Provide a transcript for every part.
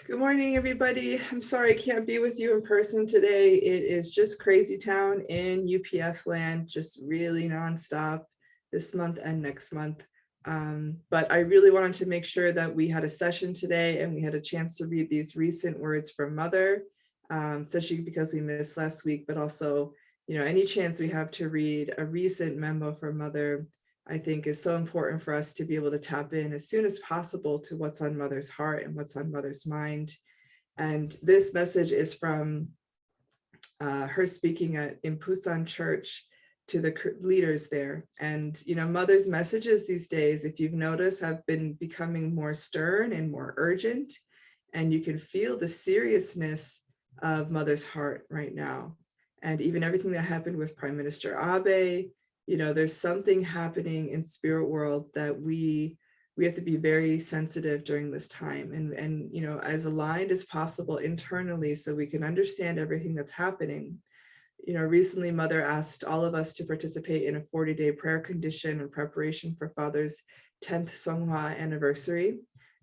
Good morning, everybody. I'm sorry I can't be with you in person today. It is just crazy town in UPF land, just really nonstop this month and next month. But I really wanted to make sure that we had a session today and we had a chance to read these recent words from Mother, especially because we missed last week, but also, any chance we have to read a recent memo from Mother, I think is so important for us to be able to tap in as soon as possible to what's on Mother's heart and what's on Mother's mind. And this message is from her speaking in Busan church to the leaders there. And, Mother's messages these days, if you've noticed, have been becoming more stern and more urgent. And you can feel the seriousness of Mother's heart right now. And even everything that happened with Prime Minister Abe, there's something happening in spirit world that we have to be very sensitive during this time and as aligned as possible internally so we can understand everything that's happening. Recently Mother asked all of us to participate in a 40-day prayer condition in preparation for Father's 10th Songhwa anniversary.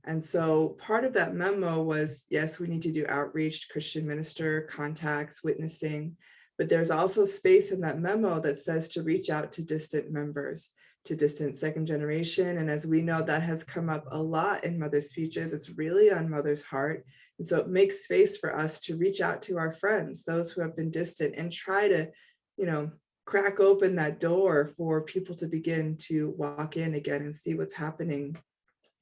And so part of that memo was, yes, we need to do outreach, Christian minister contacts, witnessing, but there's also space in that memo that says to reach out to distant members, to distant second generation. And as we know, that has come up a lot in Mother's speeches. It's really on Mother's heart. And so it makes space for us to reach out to our friends, those who have been distant, and try to, crack open that door for people to begin to walk in again and see what's happening.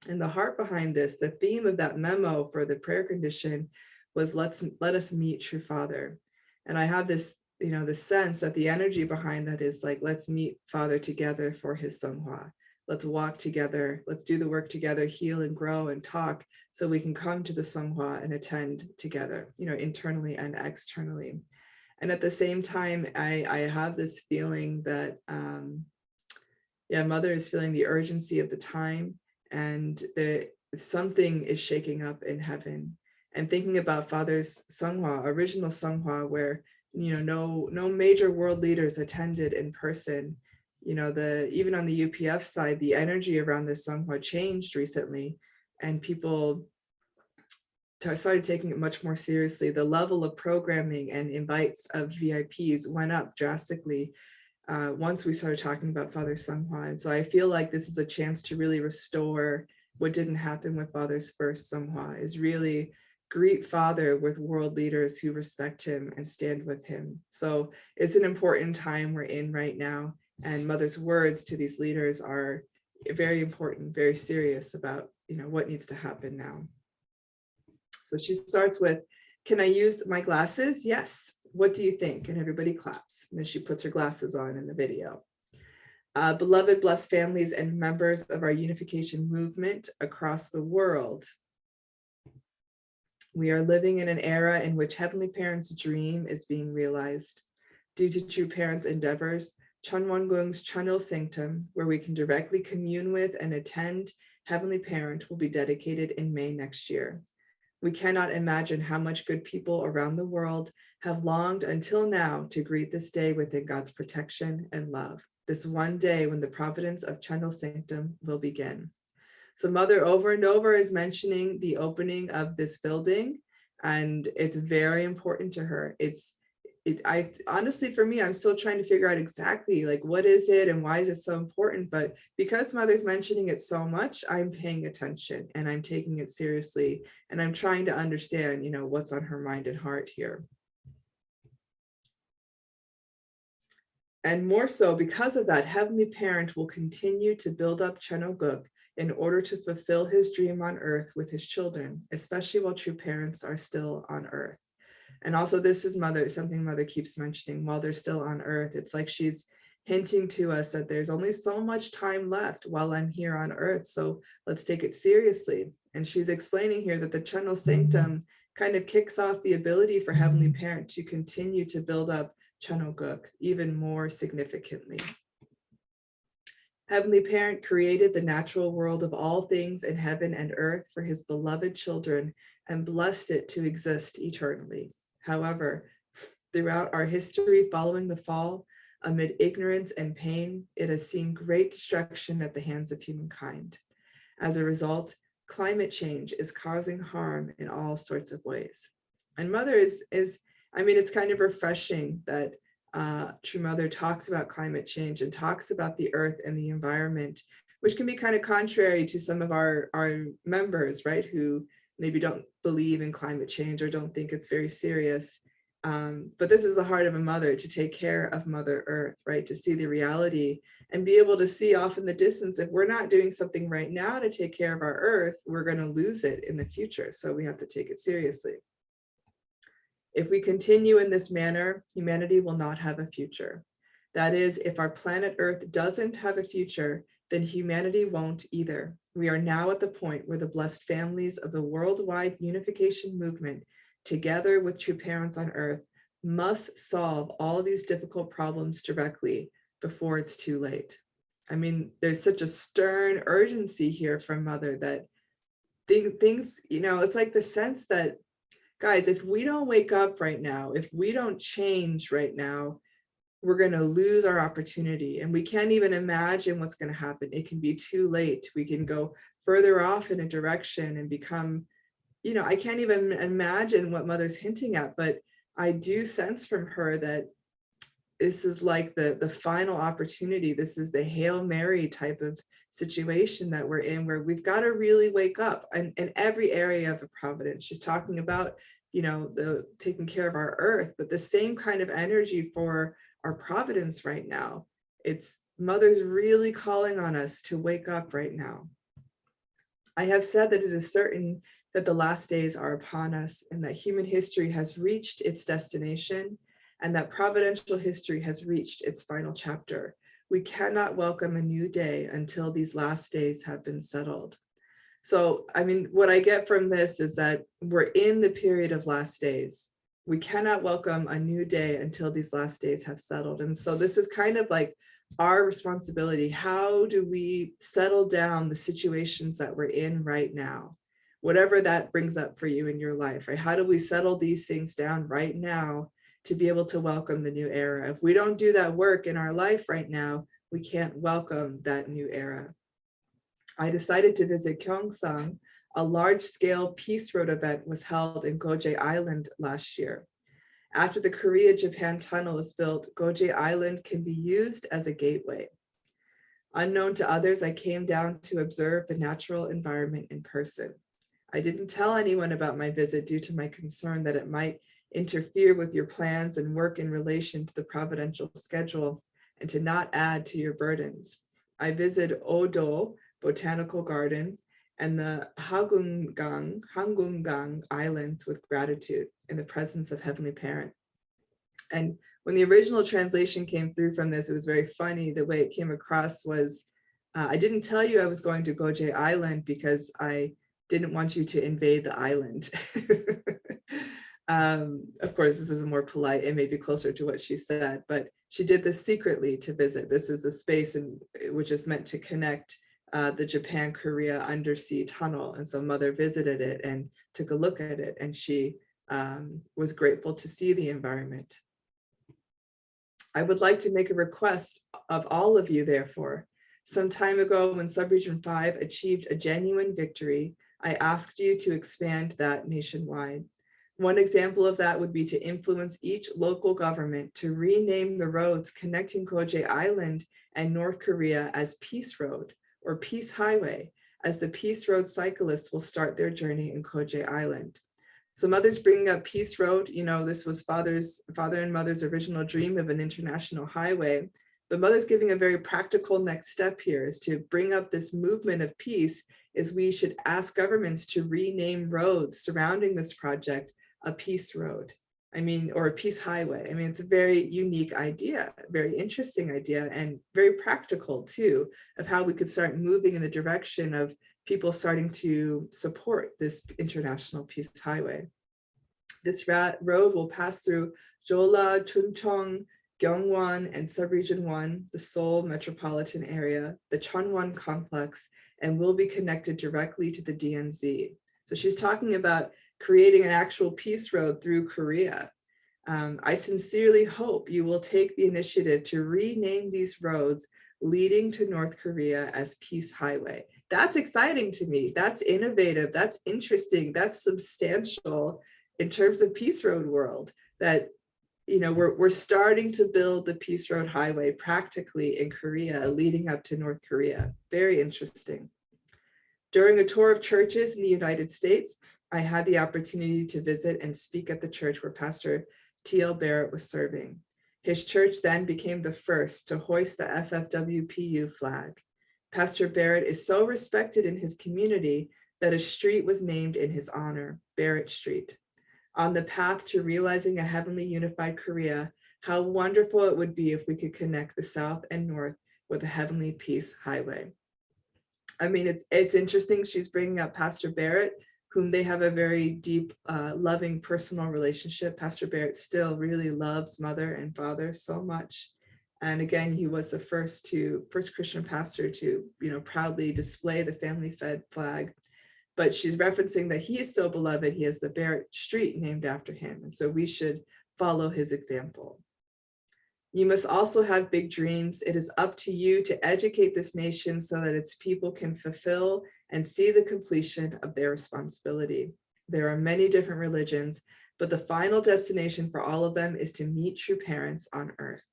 And the heart behind this, the theme of that memo for the prayer condition was let us meet true Father. And I have this, the sense that the energy behind that is like, let's meet Father together for his Songhwa. Let's walk together. Let's do the work together, heal and grow and talk so we can come to the Songhwa and attend together, internally and externally. And at the same time, I have this feeling that, Mother is feeling the urgency of the time and something is shaking up in heaven. And thinking about Father's Songhwa, original Songhwa, where no major world leaders attended in person. Even on the UPF side, the energy around this Songhwa changed recently, and people started taking it much more seriously. The level of programming and invites of VIPs went up drastically once we started talking about Father Songhwa. And so I feel like this is a chance to really restore what didn't happen with Father's first Songhwa, is really greet Father with world leaders who respect him and stand with him. So it's an important time we're in right now. And Mother's words to these leaders are very important, very serious about, what needs to happen now. So she starts with, can I use my glasses? Yes. What do you think? And everybody claps. And then she puts her glasses on in the video. Beloved, blessed families and members of our unification movement across the world. We are living in an era in which Heavenly Parents' dream is being realized. Due to True Parents' endeavors, Chunwon-gung's Chunil Sanctum, where we can directly commune with and attend Heavenly Parent, will be dedicated in May next year. We cannot imagine how much good people around the world have longed until now to greet this day within God's protection and love. This one day when the providence of Chunil Sanctum will begin. So Mother over and over is mentioning the opening of this building, and it's very important to her. I honestly, for me, I'm still trying to figure out exactly like what is it and why is it so important, but because Mother's mentioning it so much, I'm paying attention and I'm taking it seriously, and I'm trying to understand, what's on her mind and heart here. And more so because of that, Heavenly Parent will continue to build up Cheongguk in order to fulfill his dream on earth with his children, especially while true parents are still on earth. And also this is something Mother keeps mentioning, while they're still on earth. It's like she's hinting to us that there's only so much time left while I'm here on earth. So let's take it seriously. And she's explaining here that the Chunil Sanctum kind of kicks off the ability for Heavenly Parent to continue to build up Cheongguk even more significantly. Heavenly Parent created the natural world of all things in heaven and earth for his beloved children and blessed it to exist eternally. However, throughout our history following the fall, amid ignorance and pain, it has seen great destruction at the hands of humankind. As a result, climate change is causing harm in all sorts of ways. And Mother is I mean, it's kind of refreshing that True Mother talks about climate change and talks about the earth and the environment, which can be kind of contrary to some of our members, right, who maybe don't believe in climate change or don't think it's very serious. But this is the heart of a mother, to take care of Mother Earth, right, to see the reality and be able to see off in the distance, if we're not doing something right now to take care of our Earth, we're going to lose it in the future. So we have to take it seriously. If we continue in this manner, humanity will not have a future. That is, if our planet Earth doesn't have a future, then humanity won't either. We are now at the point where the blessed families of the worldwide unification movement, together with true parents on Earth, must solve all these difficult problems directly before it's too late. I mean, there's such a stern urgency here from Mother that things, you know, it's like the sense that, guys, if we don't wake up right now, if we don't change right now, we're going to lose our opportunity, and we can't even imagine what's going to happen. It can be too late. We can go further off in a direction and become, you know, I can't even imagine what Mother's hinting at, but I do sense from her that this is like the final opportunity. This is the Hail Mary type of situation that we're in, where we've got to really wake up in every area of a providence. She's talking about, you know, the taking care of our earth, but the same kind of energy for our providence right now. It's Mother's really calling on us to wake up right now. I have said that it is certain that the last days are upon us, and that human history has reached its destination, and that providential history has reached its final chapter. We cannot welcome a new day until these last days have been settled. So, I mean, what I get from this is that we're in the period of last days. We cannot welcome a new day until these last days have settled. And so this is kind of like our responsibility. How do we settle down the situations that we're in right now? Whatever that brings up for you in your life, right? How do we settle these things down right now to be able to welcome the new era? If we don't do that work in our life right now, we can't welcome that new era. I decided to visit Gyeongsang. A large-scale Peace Road event was held in Goje Island last year. After the Korea-Japan tunnel is built, Goje Island can be used as a gateway. Unknown to others, I came down to observe the natural environment in person. I didn't tell anyone about my visit due to my concern that it might interfere with your plans and work in relation to the providential schedule, and to not add to your burdens. I visited Odo Botanical Garden and the Hagumgang Islands with gratitude in the presence of Heavenly Parent. And when the original translation came through from this, it was very funny. The way it came across was, I didn't tell you I was going to Goje Island because I didn't want you to invade the island. Of course, this is more polite and maybe closer to what she said, but she did this secretly to visit. This is a space which is meant to connect the Japan-Korea undersea tunnel. And so Mother visited it and took a look at it, and she was grateful to see the environment. I would like to make a request of all of you, therefore. Some time ago, when Subregion 5 achieved a genuine victory, I asked you to expand that nationwide. One example of that would be to influence each local government to rename the roads connecting Goje Island and North Korea as Peace Road or Peace Highway, as the Peace Road cyclists will start their journey in Goje Island. So Mother's bringing up Peace Road. You know, this was Father and Mother's original dream of an international highway. But Mother's giving a very practical next step here, is to bring up this movement of peace, is we should ask governments to rename roads surrounding this project a Peace Road. I mean, or a Peace Highway. I mean, it's a very unique idea, a very interesting idea, and very practical too, of how we could start moving in the direction of people starting to support this international Peace Highway. This road will pass through Jola, Chuncheong, Gyeongwon, and Subregion 1, the Seoul metropolitan area, the Chunwon complex, and will be connected directly to the DMZ. So she's talking about creating an actual peace road through Korea. I sincerely hope you will take the initiative to rename these roads leading to North Korea as Peace Highway. That's exciting to me. That's innovative. That's interesting. That's substantial in terms of Peace Road world. That, you know, we're starting to build the Peace Road Highway practically in Korea, leading up to North Korea. Very interesting. During a tour of churches in the United States, I had the opportunity to visit and speak at the church where Pastor T.L. Barrett was serving. His church then became the first to hoist the FFWPU flag. Pastor Barrett is so respected in his community that a street was named in his honor, Barrett Street. On the path to realizing a heavenly unified Korea, how wonderful it would be if we could connect the South and North with a heavenly peace highway. I mean, it's interesting. She's bringing up Pastor Barrett, whom they have a very deep, loving personal relationship. Pastor Barrett still really loves mother and father so much. And again, he was the first Christian pastor to, you know, proudly display the family fed flag. But she's referencing that he is so beloved, he has the Barrett Street named after him. And so we should follow his example. You must also have big dreams. It is up to you to educate this nation so that its people can fulfill and see the completion of their responsibility. There are many different religions, but the final destination for all of them is to meet true parents on earth.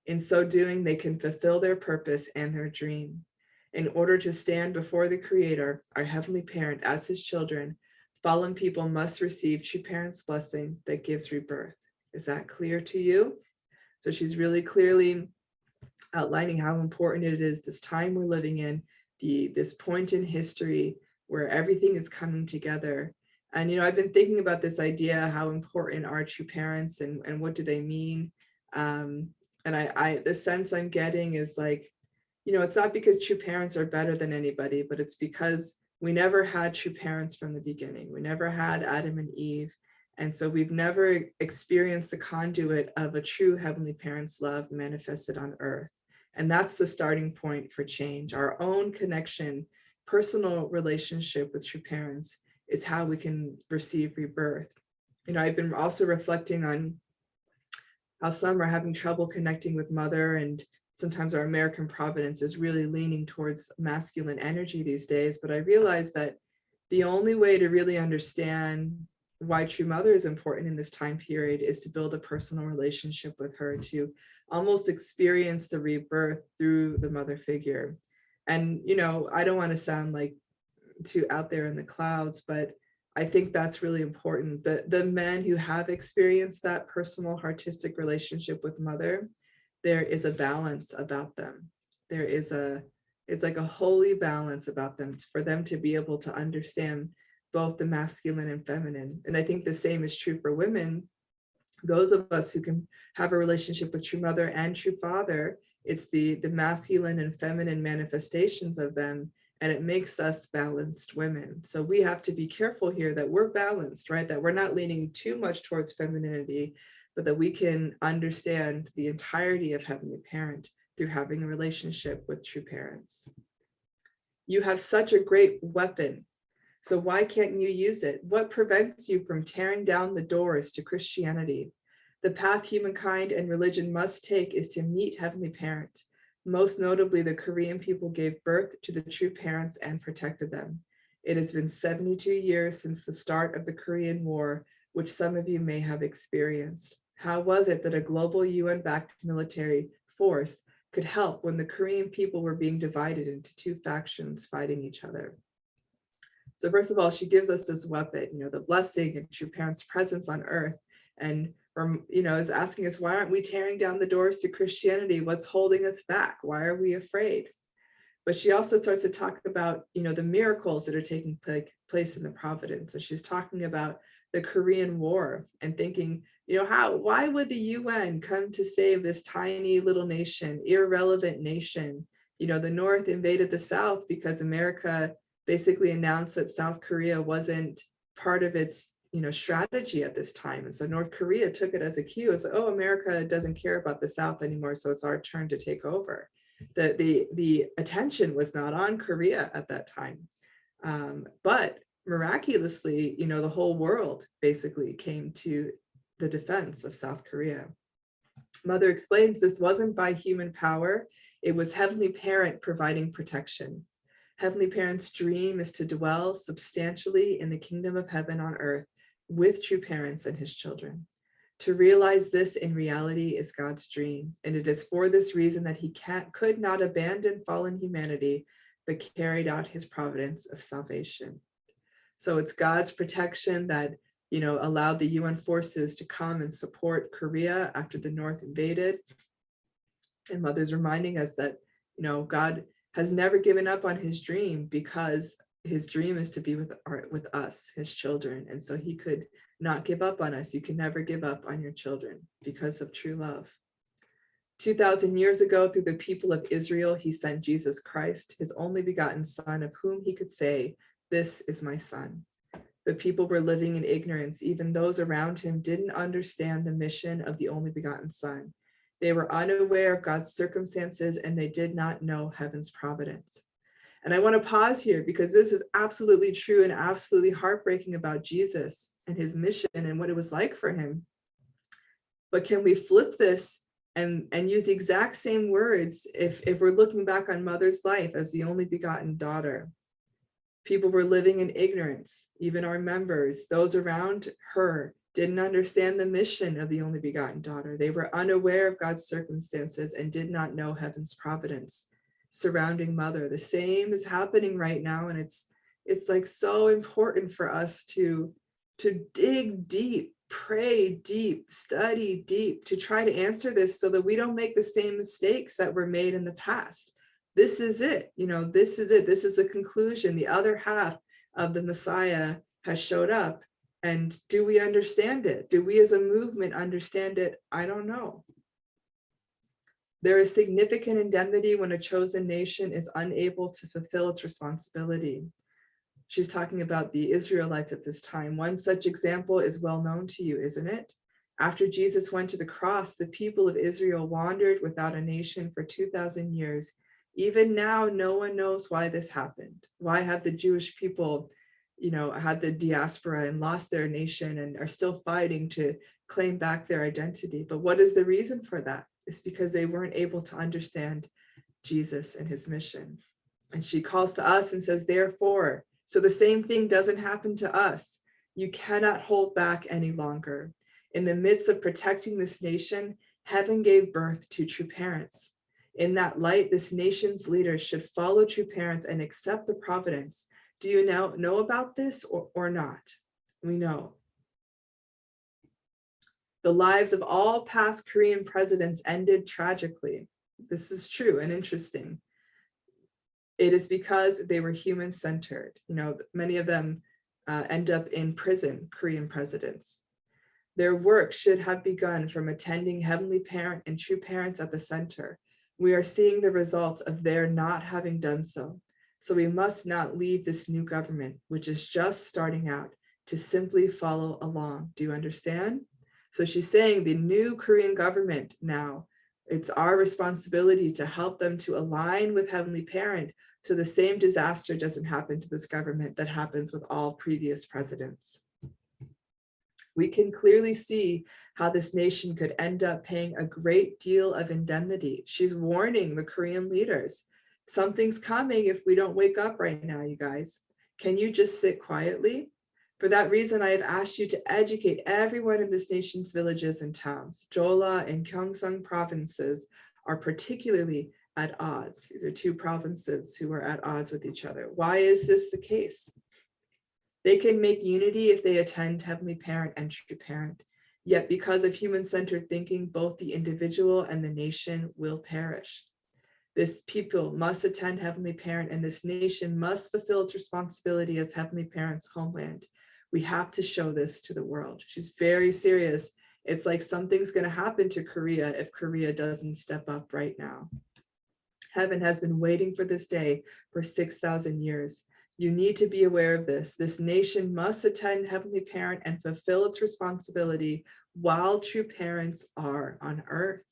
In so doing, they can fulfill their purpose and their dream. In order to stand before the Creator, our Heavenly Parent, as His children, fallen people must receive true parents' blessing that gives rebirth. Is that clear to you? So she's really clearly outlining how important it is, this time we're living in, this point in history where everything is coming together. And, you know, I've been thinking about this idea, how important are true parents and what do they mean? And the sense I'm getting is like, you know, it's not because true parents are better than anybody, but it's because we never had true parents from the beginning. We never had Adam and Eve. And so we've never experienced the conduit of a true heavenly parent's love manifested on earth. And that's the starting point for change. Our own connection, personal relationship with true parents is how we can receive rebirth. You know, I've been also reflecting on how some are having trouble connecting with mother, and sometimes our American providence is really leaning towards masculine energy these days. But I realized that the only way to really understand why true mother is important in this time period is to build a personal relationship with her, to almost experience the rebirth through the mother figure. And, you know, I don't want to sound like too out there in the clouds, but I think that's really important. The men who have experienced that personal artistic relationship with mother, there is a balance about them. It's like a holy balance about them for them to be able to understand both the masculine and feminine. And I think the same is true for women. Those of us who can have a relationship with true mother and true father, it's the masculine and feminine manifestations of them, and it makes us balanced women. So we have to be careful here that we're balanced, right? That we're not leaning too much towards femininity, but that we can understand the entirety of Heavenly Parent through having a relationship with true parents. You have such a great weapon. So why can't you use it? What prevents you from tearing down the doors to Christianity? The path humankind and religion must take is to meet Heavenly Parent. Most notably, the Korean people gave birth to the true parents and protected them. It has been 72 years since the start of the Korean War, which some of you may have experienced. How was it that a global UN-backed military force could help when the Korean people were being divided into two factions fighting each other? So first of all, she gives us this weapon, you know, the blessing and true parents' presence on earth. And, you know, is asking us, why aren't we tearing down the doors to Christianity? What's holding us back? Why are we afraid? But she also starts to talk about, you know, the miracles that are taking place in the providence. And she's talking about the Korean War and thinking, you know, why would the UN come to save this tiny little nation, irrelevant nation? You know, the North invaded the South because America basically announced that South Korea wasn't part of its, you know, strategy at this time. And so North Korea took it as a cue. It's like, oh, America doesn't care about the South anymore, so it's our turn to take over. The attention was not on Korea at that time. But miraculously, you know, the whole world basically came to the defense of South Korea. Mother explains this wasn't by human power. It was Heavenly Parent providing protection. Heavenly Parents' dream is to dwell substantially in the kingdom of heaven on earth with true parents and his children. To realize this in reality is God's dream, and it is for this reason that he could not abandon fallen humanity, but carried out his providence of salvation. So it's God's protection that, allowed the UN forces to come and support Korea after the North invaded. And Mother's reminding us that, God has never given up on his dream, because his dream is to be with us, his children. And so he could not give up on us. You can never give up on your children because of true love. 2,000 years ago, through the people of Israel, he sent Jesus Christ, his only begotten Son, of whom he could say, "This is my Son." But people were living in ignorance. Even those around him didn't understand the mission of the only begotten Son. They were unaware of God's circumstances, and they did not know heaven's providence. And I want to pause here, because this is absolutely true and absolutely heartbreaking about Jesus and his mission and what it was like for him. But can we flip this and use the exact same words if we're looking back on Mother's life as the only begotten daughter? People were living in ignorance. Even our members, those around her, didn't understand the mission of the only begotten daughter. They were unaware of God's circumstances and did not know heaven's providence surrounding Mother. The same is happening right now, and it's like so important for us to dig deep, pray deep, study deep, to try to answer this so that we don't make the same mistakes that were made in the past. This is it, this is it. This is the conclusion. The other half of the Messiah has showed up. And do we understand it? Do we as a movement understand it? I don't know. There is significant indemnity when a chosen nation is unable to fulfill its responsibility. She's talking about the Israelites at this time. One such example is well known to you, isn't it? After Jesus went to the cross, the people of Israel wandered without a nation for 2,000 years. Even now, no one knows why this happened. Why have the Jewish people had the diaspora and lost their nation and are still fighting to claim back their identity? But what is the reason for that? It's because they weren't able to understand Jesus and his mission. And she calls to us and says, therefore, so the same thing doesn't happen to us. You cannot hold back any longer. In the midst of protecting this nation, heaven gave birth to true parents. In that light, this nation's leaders should follow true parents and accept the providence. Do you now know about this or not? We know. The lives of all past Korean presidents ended tragically. This is true and interesting. It is because they were human-centered. Many of them end up in prison, Korean presidents. Their work should have begun from attending Heavenly Parent and true parents at the center. We are seeing the results of their not having done so. So we must not leave this new government, which is just starting out, to simply follow along. Do you understand? So she's saying the new Korean government now, it's our responsibility to help them to align with Heavenly Parent so the same disaster doesn't happen to this government that happens with all previous presidents. We can clearly see how this nation could end up paying a great deal of indemnity. She's warning the Korean leaders. Something's coming if we don't wake up right now, you guys. Can you just sit quietly? For that reason, I have asked you to educate everyone in this nation's villages and towns. Jeolla and Gyeongsang provinces are particularly at odds. These are two provinces who are at odds with each other. Why is this the case? They can make unity if they attend Heavenly Parent and true parent. Yet because of human-centered thinking, both the individual and the nation will perish. This people must attend Heavenly Parent, and this nation must fulfill its responsibility as Heavenly Parent's homeland. We have to show this to the world. She's very serious. It's like something's going to happen to Korea if Korea doesn't step up right now. Heaven has been waiting for this day for 6,000 years. You need to be aware of this. This nation must attend Heavenly Parent and fulfill its responsibility while true parents are on earth.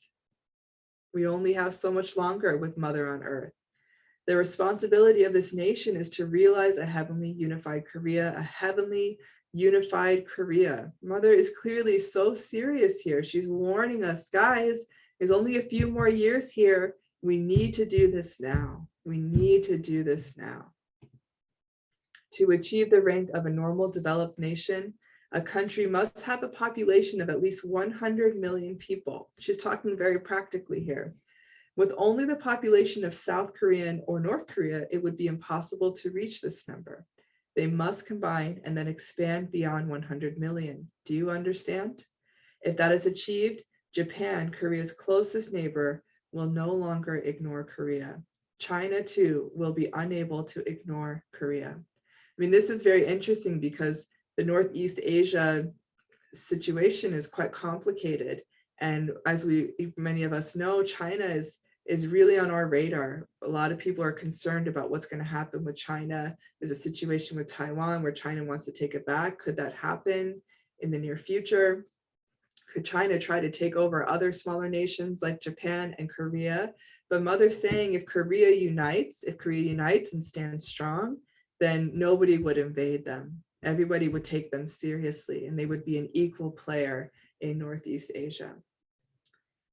We only have so much longer with Mother on earth. The responsibility of this nation is to realize a heavenly unified Korea, a heavenly unified Korea. Mother is clearly so serious here. She's warning us, guys, there's only a few more years here. We need to do this now. We need to do this now. To achieve the rank of a normal developed nation, a country must have a population of at least 100 million people. She's talking very practically here. With only the population of South Korea or North Korea, it would be impossible to reach this number. They must combine and then expand beyond 100 million. Do you understand? If that is achieved, Japan, Korea's closest neighbor, will no longer ignore Korea. China, too, will be unable to ignore Korea. I mean, this is very interesting because the Northeast Asia situation is quite complicated. And as many of us know, China is really on our radar. A lot of people are concerned about what's going to happen with China. There's a situation with Taiwan where China wants to take it back. Could that happen in the near future? Could China try to take over other smaller nations like Japan and Korea? But Mother's saying if Korea unites and stands strong, then nobody would invade them. Everybody would take them seriously and they would be an equal player in Northeast Asia.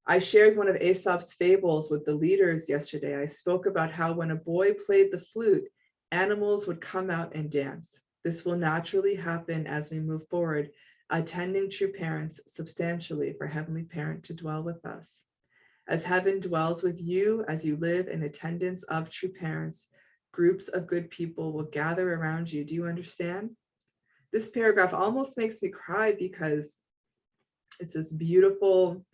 I shared one of Aesop's fables with the leaders yesterday. I spoke about how when a boy played the flute, animals would come out and dance. This will naturally happen as we move forward, attending true parents substantially for Heavenly Parent to dwell with us. As heaven dwells with you as you live in attendance of true parents, groups of good people will gather around you. Do you understand? This paragraph almost makes me cry because it's this beautiful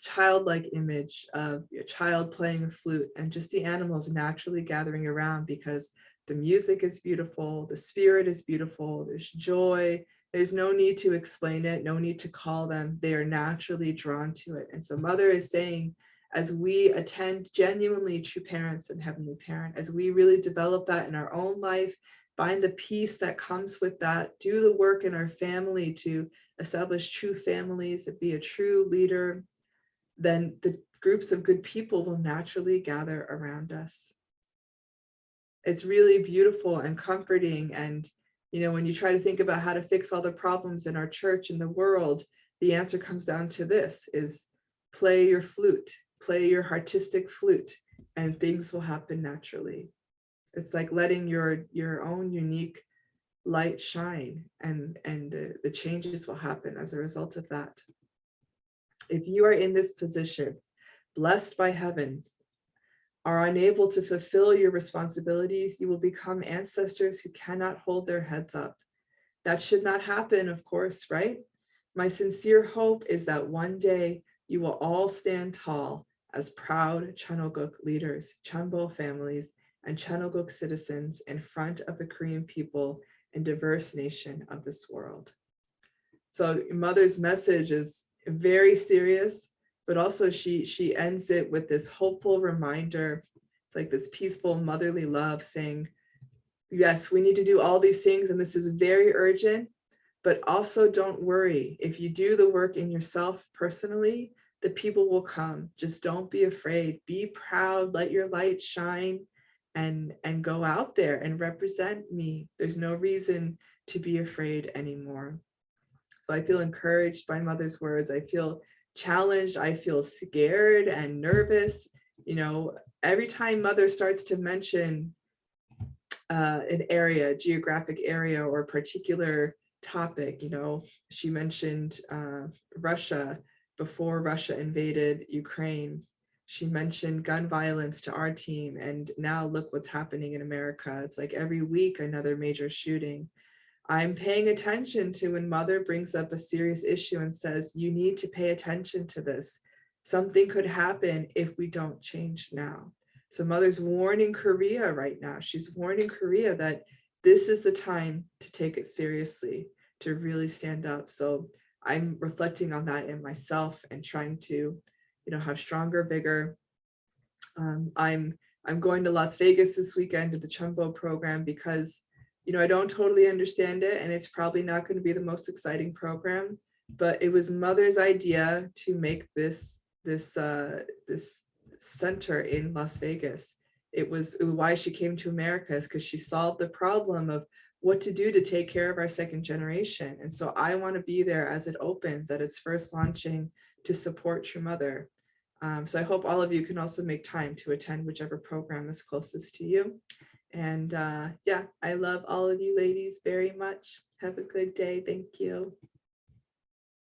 childlike image of a child playing a flute and just the animals naturally gathering around because the music is beautiful, the spirit is beautiful, there's joy. There's no need to explain it, no need to call them. They are naturally drawn to it. And so Mother is saying, as we attend genuinely true parents and Heavenly Parent, as we really develop that in our own life, find the peace that comes with that, do the work in our family to establish true families and be a true leader, then the groups of good people will naturally gather around us. It's really beautiful and comforting. And when you try to think about how to fix all the problems in our church and the world, the answer comes down to this: is play your flute, play your artistic flute, and things will happen naturally. It's like letting your own unique light shine, and the changes will happen as a result of that. If you are in this position, blessed by heaven, are unable to fulfill your responsibilities, you will become ancestors who cannot hold their heads up. That should not happen, of course, right? My sincere hope is that one day you will all stand tall as proud Chanoguk leaders, Chanbo families, and Chanoguk citizens in front of the Korean people and diverse nation of this world. So Mother's message is very serious, but also she ends it with this hopeful reminder. It's like this peaceful motherly love saying, yes, we need to do all these things and this is very urgent, but also don't worry. If you do the work in yourself personally, the people will come. Just don't be afraid. Be proud, let your light shine, and go out there and represent me. There's no reason to be afraid anymore. So I feel encouraged by Mother's words. I feel challenged. I feel scared and nervous. Every time Mother starts to mention an area, geographic area, or a particular topic, she mentioned Russia before Russia invaded Ukraine. She mentioned gun violence to our team, and now look what's happening in America. It's like every week another major shooting. I'm paying attention to when Mother brings up a serious issue and says, you need to pay attention to this. Something could happen if we don't change now. So Mother's warning Korea right now. She's warning Korea that this is the time to take it seriously, to really stand up. So I'm reflecting on that in myself and trying to, have stronger vigor. I'm going to Las Vegas this weekend to the Chumbo program because I don't totally understand it, and it's probably not going to be the most exciting program, but it was Mother's idea to make this center in Las Vegas. It was why she came to America, is because she solved the problem of what to do to take care of our second generation. And so I want to be there as it opens, at its first launching, to support True Mother. So I hope all of you can also make time to attend whichever program is closest to you. And yeah, I love all of you ladies very much. Have a good day. Thank you.